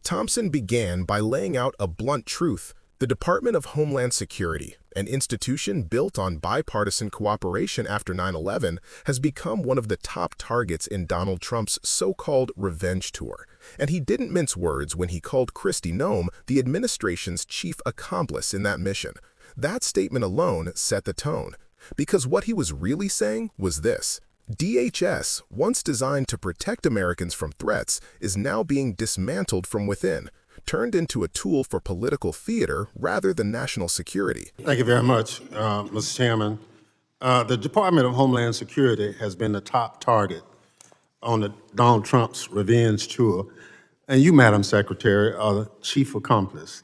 Thompson began by laying out a blunt truth. The Department of Homeland Security, an institution built on bipartisan cooperation after 9/11, has become one of the top targets in Donald Trump's so-called revenge tour. And he didn't mince words when he called Kristi Noem the administration's chief accomplice in that mission. That statement alone set the tone, because what he was really saying was this: DHS, once designed to protect Americans from threats, is now being dismantled from within, turned into a tool for political theater rather than national security. Thank you very much, Mr. Chairman. The Department of Homeland Security has been the top target on Donald Trump's revenge tour, and you, Madam Secretary, are the chief accomplice.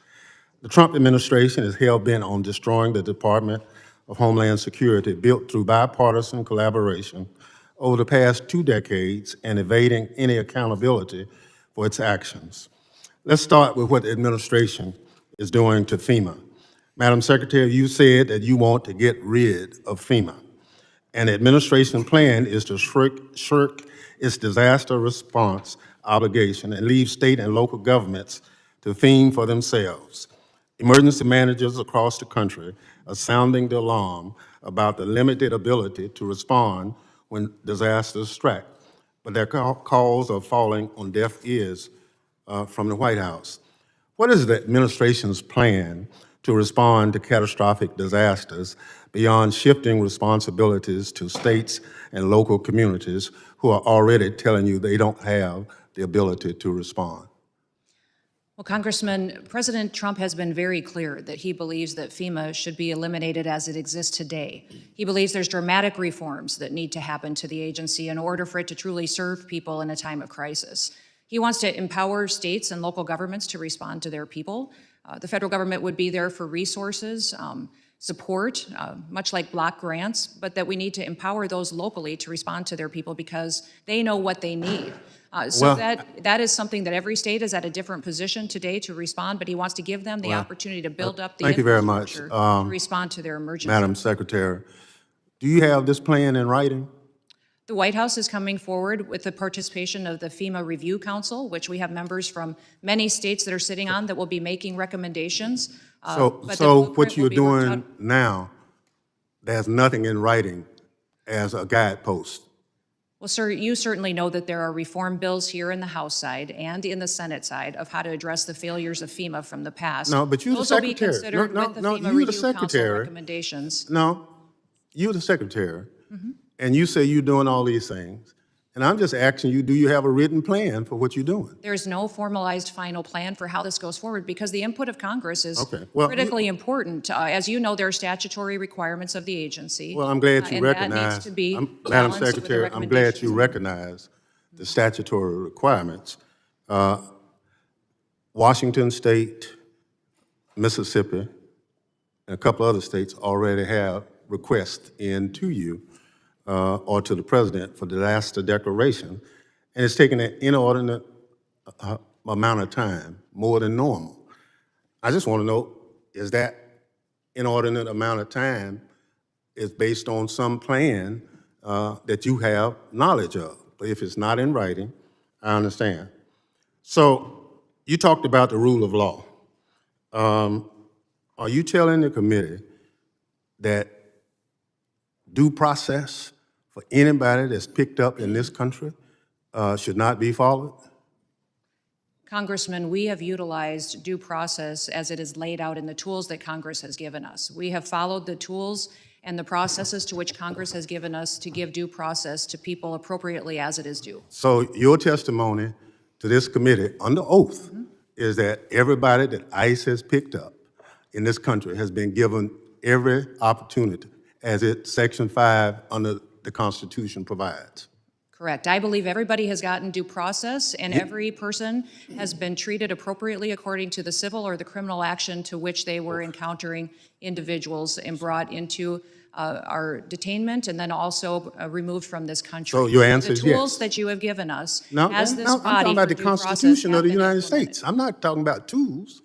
The Trump administration is hell-bent on destroying the Department of Homeland Security, built through bipartisan collaboration over the past 2 decades, and evading any accountability for its actions. Let's start with what the administration is doing to FEMA. Madam Secretary, you said that you want to get rid of FEMA, and the administration plan is to shirk its disaster response obligation and leave state and local governments to fend for themselves. Emergency managers across the country are sounding the alarm about the limited ability to respond when disasters strike, but their calls are falling on deaf ears from the White House. What is the administration's plan to respond to catastrophic disasters beyond shifting responsibilities to states and local communities who are already telling you they don't have the ability to respond? Well, Congressman, President Trump has been very clear that he believes that FEMA should be eliminated as it exists today. He believes there's dramatic reforms that need to happen to the agency in order for it to truly serve people in a time of crisis. He wants to empower states and local governments to respond to their people. The federal government would be there for resources, support, much like block grants, but that we need to empower those locally to respond to their people because they know what they need. That is something that every state is at a different position today to respond, but he wants to give them the opportunity to build up the infrastructure to respond to their emergency. Madam Secretary, do you have this plan in writing? The White House is coming forward with the participation of the FEMA Review Council, which we have members from many states that are sitting on that will be making recommendations. So what you're doing now, there's nothing in writing as a guidepost. Well, sir, you certainly know that there are reform bills here in the House side and in the Senate side of how to address the failures of FEMA from the past. No, but you're the secretary. Those will be considered with the FEMA Review Council recommendations. No, you're the secretary, and you say you're doing all these things. And I'm just asking you, do you have a written plan for what you're doing? There's no formalized final plan for how this goes forward because the input of Congress is critically important. As you know, there are statutory requirements of the agency. Well, I'm glad you recognize, Madam Secretary, I'm glad you recognize the statutory requirements. Washington State, Mississippi, and a couple other states already have requests in to you or to the president for disaster declaration, and it's taken an inordinate amount of time, more than normal. I just want to know, is that inordinate amount of time is based on some plan that you have knowledge of? But if it's not in writing, I understand. So you talked about the rule of law. Are you telling the committee that due process for anybody that's picked up in this country should not be followed? Congressman, we have utilized due process as it is laid out in the tools that Congress has given us. We have followed the tools and the processes to which Congress has given us to give due process to people appropriately as it is due. So your testimony to this committee under oath is that everybody that ICE has picked up in this country has been given every opportunity as Section 5 under the Constitution provides. Correct. I believe everybody has gotten due process and every person has been treated appropriately according to the civil or the criminal action to which they were encountering individuals and brought into our detainment and then also removed from this country. So your answer is yes. The tools that you have given us as this I'm body talking about the Constitution of the United States. I'm not talking about tools.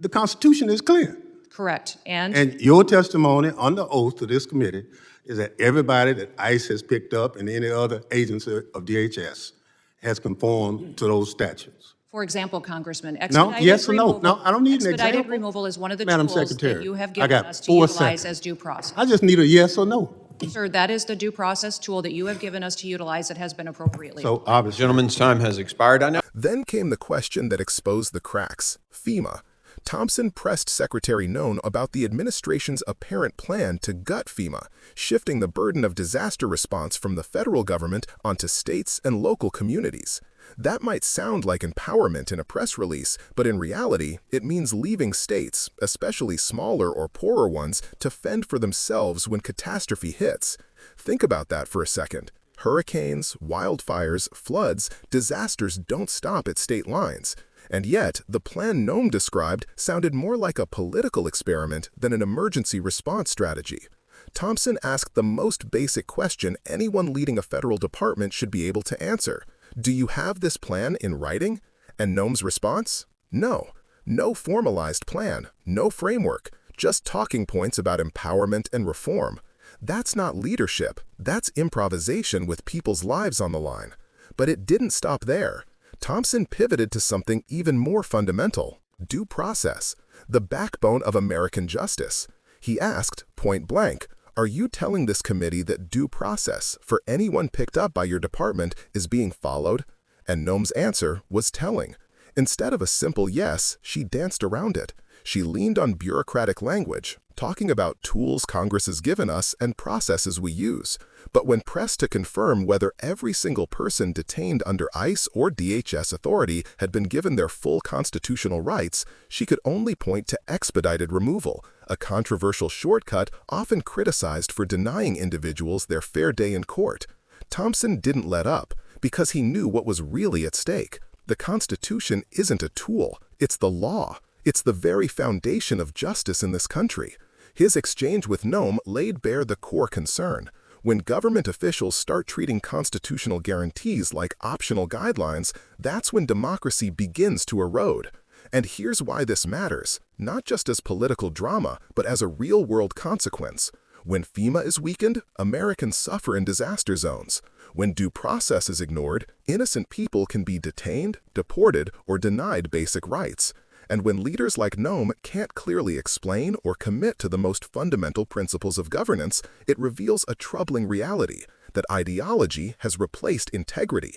The Constitution is clear. Correct. And your testimony under oath to this committee is that everybody that ICE has picked up and any other agency of DHS has conformed to those statutes. For example, Congressman, No, expedited yes or no? removal. No, I don't need an Expedited example. removal is one of the Madam tools that Secretary, you have I given got us to 4 utilize seconds. as due process. I just need a yes or no. Sir, that is the due process tool that you have given us to utilize that has been appropriately. So obviously. Gentleman's time has expired. I now Then came the question that exposed the cracks, FEMA. Thompson pressed Secretary Noem about the administration's apparent plan to gut FEMA, shifting the burden of disaster response from the federal government onto states and local communities. That might sound like empowerment in a press release, but in reality, it means leaving states, especially smaller or poorer ones, to fend for themselves when catastrophe hits. Think about that for a second. Hurricanes, wildfires, floods, disasters don't stop at state lines. And yet, the plan Noem described sounded more like a political experiment than an emergency response strategy. Thompson asked the most basic question anyone leading a federal department should be able to answer. Do you have this plan in writing? And Noem's response? No. No formalized plan, no framework, just talking points about empowerment and reform. That's not leadership, that's improvisation with people's lives on the line. But it didn't stop there. Thompson pivoted to something even more fundamental, due process, the backbone of American justice. He asked, point blank, are you telling this committee that due process for anyone picked up by your department is being followed? And Noem's answer was telling. Instead of a simple yes, she danced around it. She leaned on bureaucratic language, talking about tools Congress has given us and processes we use. But when pressed to confirm whether every single person detained under ICE or DHS authority had been given their full constitutional rights, she could only point to expedited removal, a controversial shortcut often criticized for denying individuals their fair day in court. Thompson didn't let up because he knew what was really at stake. The Constitution isn't a tool, it's the law. It's the very foundation of justice in this country. His exchange with Noem laid bare the core concern. When government officials start treating constitutional guarantees like optional guidelines, that's when democracy begins to erode. And here's why this matters, not just as political drama, but as a real-world consequence. When FEMA is weakened, Americans suffer in disaster zones. When due process is ignored, innocent people can be detained, deported, or denied basic rights. And when leaders like Noem can't clearly explain or commit to the most fundamental principles of governance, it reveals a troubling reality, that ideology has replaced integrity.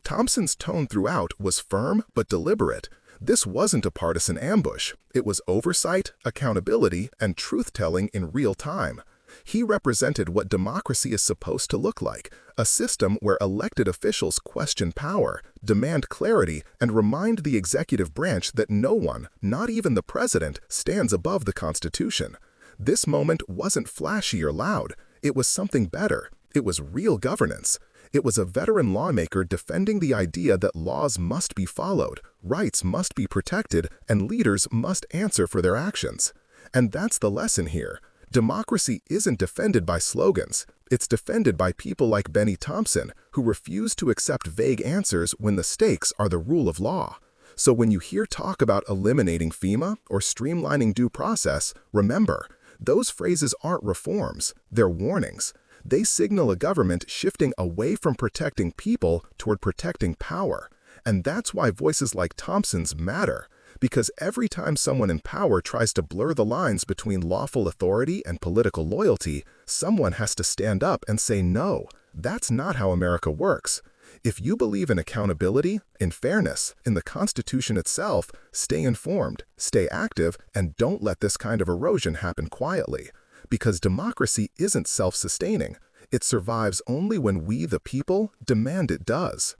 Thompson's tone throughout was firm but deliberate. This wasn't a partisan ambush. It was oversight, accountability, and truth-telling in real time. He represented what democracy is supposed to look like, a system where elected officials question power, demand clarity, and remind the executive branch that no one, not even the president, stands above the Constitution. This moment wasn't flashy or loud. It was something better. It was real governance. It was a veteran lawmaker defending the idea that laws must be followed, rights must be protected, and leaders must answer for their actions. And that's the lesson here. Democracy isn't defended by slogans. It's defended by people like Bennie Thompson, who refuse to accept vague answers when the stakes are the rule of law. So when you hear talk about eliminating FEMA or streamlining due process, remember, those phrases aren't reforms, they're warnings. They signal a government shifting away from protecting people toward protecting power. And that's why voices like Thompson's matter. Because every time someone in power tries to blur the lines between lawful authority and political loyalty, someone has to stand up and say, no, that's not how America works. If you believe in accountability, in fairness, in the Constitution itself, stay informed, stay active, and don't let this kind of erosion happen quietly. Because democracy isn't self-sustaining. It survives only when we, the people, demand it does.